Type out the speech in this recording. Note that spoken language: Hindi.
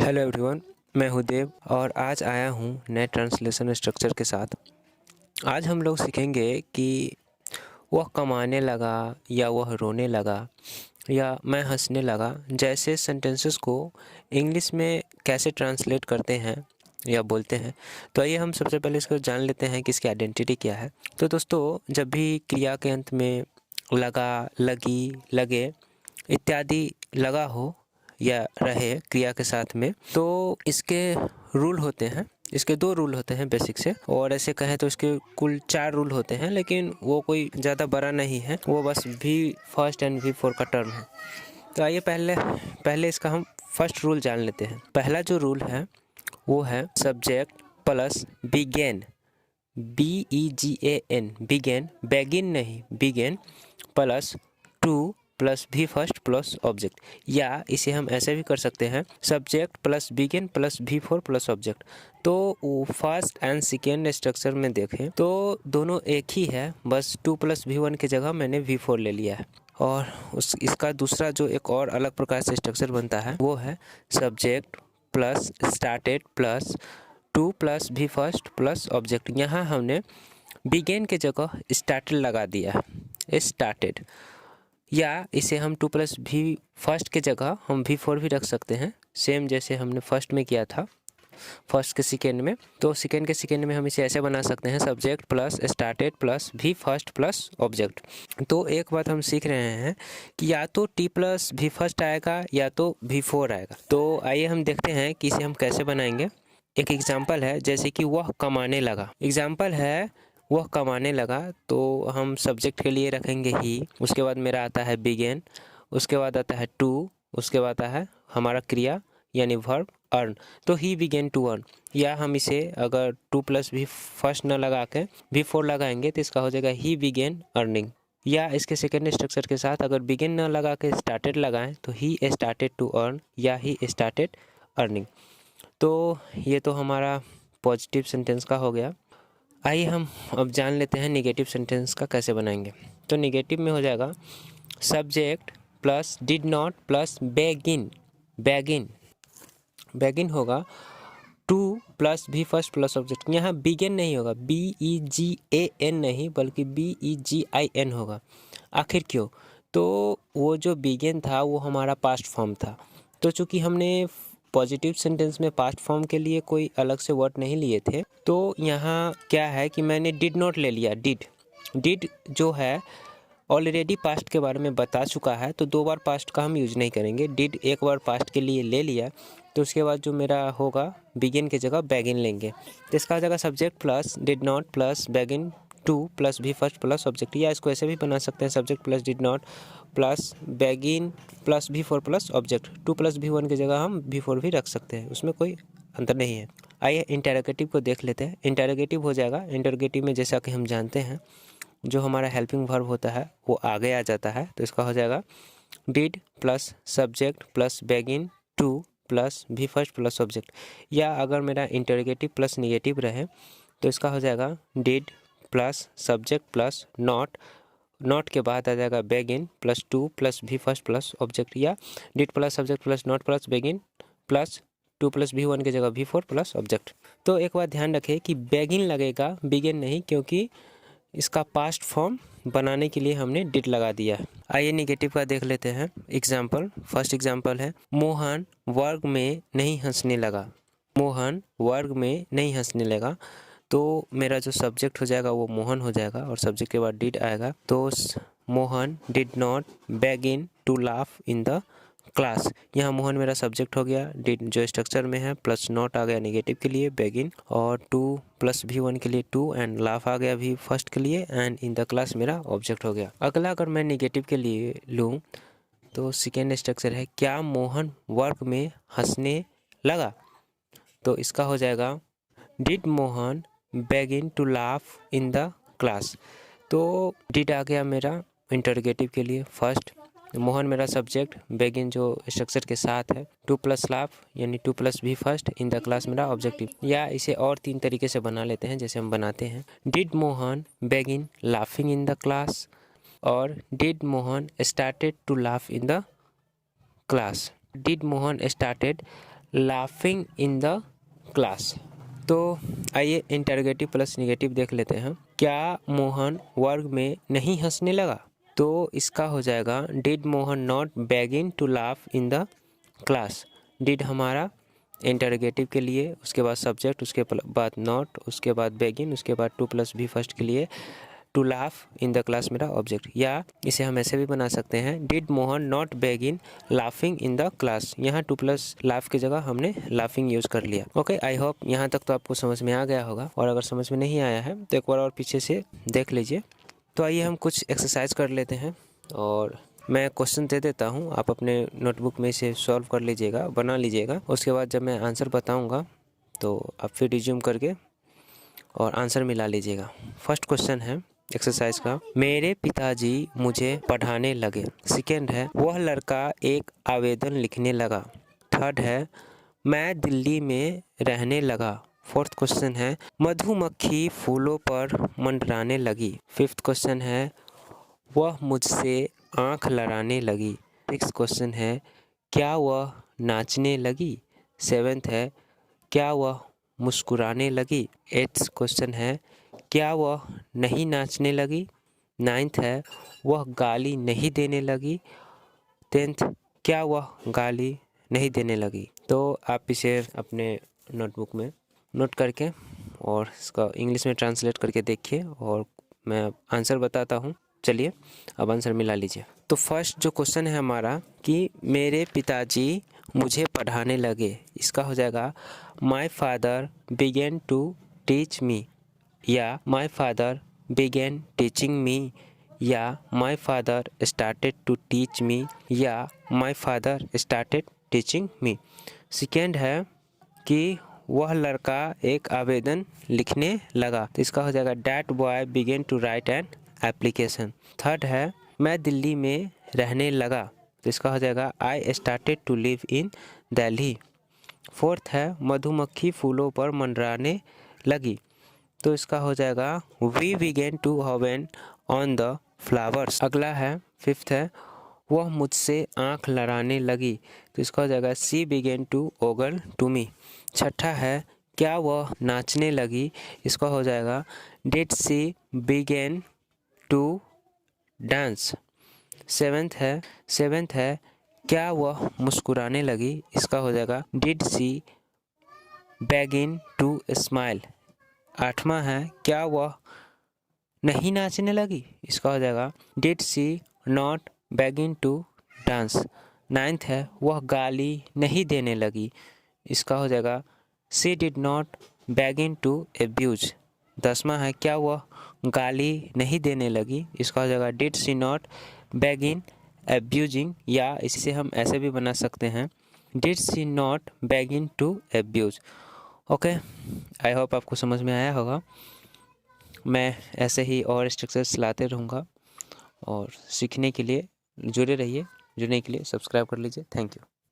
हेलो एवरीवन, मैं हूँ देव और आज आया हूँ नए ट्रांसलेशन स्ट्रक्चर के साथ। आज हम लोग सीखेंगे कि वह कमाने लगा या वह रोने लगा या मैं हंसने लगा जैसे सेंटेंसेस को इंग्लिश में कैसे ट्रांसलेट करते हैं या बोलते हैं। तो आइए हम सबसे पहले इसको जान लेते हैं कि इसकी आइडेंटिटी क्या है। तो दोस्तों, जब भी क्रिया के अंत में लगा, लगी, लगे इत्यादि लगा हो या रहे क्रिया के साथ में, तो इसके रूल होते हैं। इसके 2 रूल होते हैं बेसिक से, और ऐसे कहें तो इसके कुल 4 रूल होते हैं, लेकिन वो कोई ज़्यादा बड़ा नहीं है, वो बस V first and V four का टर्म है। तो आइए पहले इसका हम फर्स्ट रूल जान लेते हैं। पहला जो रूल है वो है subject plus began, BEGAN, began, begin नहीं, began plus to plus V first plus object, या इसे हम ऐसे भी कर सकते हैं subject plus begin plus V four plus object. तो फर्स्ट एंड सेकेंड स्ट्रक्चर में देखें तो दोनों एक ही है, बस 2 + V1 की जगह मैंने V4 ले लिया है। और इसका दूसरा जो एक और अलग प्रकार से स्ट्रक्चर बनता है वो है सब्जेक्ट प्लस स्टार्टेड प्लस 2 + भी फर्स्ट प्लस ऑब्जेक्ट। यहाँ हमने बिगेन के जगह स्टार्टेड लगा दिया है, स्टार्टेड, या इसे हम 2 + भी फर्स्ट के जगह हम V4 भी रख सकते हैं, सेम जैसे हमने फर्स्ट में किया था, फर्स्ट के सेकेंड में। तो सेकेंड के सेकेंड में हम इसे ऐसे बना सकते हैं subject plus started plus V first plus object. तो एक बात हम सीख रहे हैं कि या तो T + भी फर्स्ट आएगा या तो V4 आएगा। तो आइए हम देखते हैं कि इसे हम कैसे बनाएंगे। एक एग्जाम्पल है, जैसे कि वह कमाने लगा। एग्जाम्पल है वह कमाने लगा, तो हम सब्जेक्ट के लिए रखेंगे ही, उसके बाद मेरा आता है बिगेन, उसके बाद आता है टू, उसके बाद आता है हमारा क्रिया यानी वर्ब अर्न। तो ही बिगेन टू अर्न, या हम इसे अगर 2 + भी फर्स्ट न लगा के V4 लगाएंगे तो इसका हो जाएगा ही बिगेन अर्निंग। या इसके सेकेंड स्ट्रक्चर के साथ अगर बिगिन न लगा के स्टार्टेड लगाएं तो ही स्टार्टेड टू अर्न या ही स्टार्टेड अर्निंग। तो ये तो हमारा पॉजिटिव सेंटेंस का हो गया। आइए हम अब जान लेते हैं नेगेटिव सेंटेंस का कैसे बनाएंगे। तो नेगेटिव में हो जाएगा subject plus did not plus begin, begin, begin होगा 2 + भी फर्स्ट प्लस ऑब्जेक्ट। यहाँ बिगिन नहीं होगा, BEGAN नहीं बल्कि BEGIN होगा। आखिर क्यों? तो वो जो बिगिन था वो हमारा पास्ट फॉर्म था, तो चूँकि हमने पॉजिटिव सेंटेंस में पास्ट फॉर्म के लिए कोई अलग से वर्ड नहीं लिए थे, तो यहाँ क्या है कि मैंने डिड नॉट ले लिया। डिड जो है ऑलरेडी पास्ट के बारे में बता चुका है, तो 2 बार पास्ट का हम यूज नहीं करेंगे। डिड एक बार पास्ट के लिए ले लिया, तो उसके बाद जो मेरा होगा बिगिन की जगह बेगिन लेंगे, तो इसका हो जाएगा subject plus did not plus begin 2 + भी फर्स्ट प्लस ऑब्जेक्ट। या इसको ऐसे भी बना सकते हैं subject plus did not plus begin plus V4 plus object. 2 + V1 की जगह हम V4 भी रख सकते हैं, उसमें कोई अंतर नहीं है। आइए इंटरोगेटिव को देख लेते हैं। इंटरोगेटिव हो जाएगा, इंटरोगेटिव में जैसा कि हम जानते हैं जो हमारा हेल्पिंग वर्ब होता है वो आगे आ जाता है, तो इसका हो जाएगा did plus subject plus begin 2 + भी फर्स्ट प्लस ऑब्जेक्ट। या अगर मेरा इंटरोगेटिव प्लस नेगेटिव रहे तो इसका हो जाएगा did plus subject plus not के बाद आ जाएगा बेगिन प्लस 2 + भी फर्स्ट प्लस ऑब्जेक्ट। या did plus subject plus not plus begin plus 2 + V1 की जगह V4 प्लस ऑब्जेक्ट। तो एक बात ध्यान रखें कि बेगिन लगेगा, बिगिन नहीं, क्योंकि इसका पास्ट फॉर्म बनाने के लिए हमने डिड लगा दिया है। आइए नेगेटिव का देख लेते हैं एग्जाम्पल। फर्स्ट एग्जाम्पल है मोहन वर्ग में नहीं हंसने लगा। मोहन वर्ग में नहीं हंसने लगा, तो मेरा जो सब्जेक्ट हो जाएगा वो मोहन हो जाएगा और सब्जेक्ट के बाद डिड आएगा। तो Mohan did not begin to laugh in the class. यहाँ मोहन मेरा सब्जेक्ट हो गया, डिड जो स्ट्रक्चर में है, प्लस नॉट आ गया नेगेटिव के लिए बेगिन, और 2 + V1 के लिए 2 एंड लाफ आ गया भी फर्स्ट के लिए, एंड इन द क्लास मेरा ऑब्जेक्ट हो गया। अगला अगर मैं नेगेटिव के लिए लूँ तो सेकेंड स्ट्रक्चर है क्या मोहन वर्ग में हंसने लगा। तो इसका हो जाएगा did Mohan begin to laugh in the class. तो डिड आ गया मेरा इंटरोगेटिव के लिए फर्स्ट, मोहन मेरा सब्जेक्ट, बेगिन जो स्ट्रक्चर के साथ है, 2 + लाफ यानी 2 + भी फर्स्ट, इन द क्लास मेरा ऑब्जेक्टिव। या इसे और 3 तरीके से बना लेते हैं जैसे हम बनाते हैं। Did Mohan begin laughing in the class, और did Mohan started to laugh in the class. Did Mohan started laughing in the class. तो आइए इंटरोगेटिव प्लस निगेटिव देख लेते हैं। क्या मोहन वर्ग में नहीं हंसने लगा? तो इसका हो जाएगा did Mohan not begin to laugh in the class. Did हमारा इंटरोगेटिव के लिए, उसके बाद सब्जेक्ट, उसके बाद नॉट, उसके बाद बेगिन, उसके बाद टू प्लस भी फर्स्ट के लिए, to laugh in the class मेरा ऑब्जेक्ट। या इसे हम ऐसे भी बना सकते हैं, did Mohan not begin laughing in the class. यहाँ टू प्लस लाफ की जगह हमने लाफिंग यूज़ कर लिया। ओके, आई होप यहाँ तक तो आपको समझ में आ गया होगा, और अगर समझ में नहीं आया है तो एक बार और पीछे से देख लीजिए। तो आइए हम कुछ एक्सरसाइज कर लेते हैं, और मैं क्वेश्चन दे देता हूँ, आप अपने नोटबुक में इसे सॉल्व कर लीजिएगा, बना लीजिएगा। उसके बाद जब मैं आंसर बताऊँगा तो आप फिर रिज्यूम करके और आंसर मिला लीजिएगा। फर्स्ट क्वेश्चन है एक्सरसाइज का, मेरे पिताजी मुझे पढ़ाने लगे। सेकेंड है, वह लड़का एक आवेदन लिखने लगा। थर्ड है, मैं दिल्ली में रहने लगा। फोर्थ क्वेश्चन है, मधुमक्खी फूलों पर मंडराने लगी। फिफ्थ क्वेश्चन है, वह मुझसे आँख लड़ाने लगी। सिक्स्थ क्वेश्चन है, क्या वह नाचने लगी। सेवेंथ है, क्या वह मुस्कुराने लगी। एट्थ क्वेश्चन है, क्या वह नहीं नाचने लगी। नाइन्थ है, वह गाली नहीं देने लगी। टेंथ, क्या वह गाली नहीं देने लगी। तो आप इसे अपने नोटबुक में नोट करके और इसका इंग्लिश में ट्रांसलेट करके देखिए, और मैं आंसर बताता हूँ। चलिए अब आंसर मिला लीजिए। तो फर्स्ट जो क्वेश्चन है हमारा कि मेरे पिताजी मुझे पढ़ाने लगे, इसका हो जाएगा my father began to teach me, या my father began teaching me, या my father started to teach me, या my father started teaching me. Second है कि वह लड़का एक आवेदन लिखने लगा, तो इसका हो जाएगा that boy began to write an application. Third है, मैं दिल्ली में रहने लगा, तो इसका हो जाएगा I started to live in Delhi. Fourth है, मधुमक्खी फूलों पर मंडराने लगी, तो इसका हो जाएगा वी बिगेन टू हवन ऑन द फ्लावर्स। अगला है फिफ्थ है, वह मुझसे आँख लड़ाने लगी, तो इसका हो जाएगा she began to ogle to me. छठा है, क्या वह नाचने लगी, इसका हो जाएगा did she began to dance. Seventh है, क्या वह मुस्कुराने लगी, इसका हो जाएगा did she begin to smile. आठवां है, क्या वह नहीं नाचने लगी, इसका हो जाएगा did she not begin to dance. Ninth है, वह गाली नहीं देने लगी, इसका हो जाएगा she did not begin to abuse. 10वां है, क्या वह गाली नहीं देने लगी, इसका हो जाएगा did she not begin abusing, या इसे हम ऐसे भी बना सकते हैं did she not begin to abuse. Okay, I hope आपको समझ में आया होगा। मैं ऐसे ही और स्ट्रक्चर्स लाते रहूँगा, और सीखने के लिए जुड़े रहिए। जुड़ने के लिए सब्सक्राइब कर लीजिए। Thank you.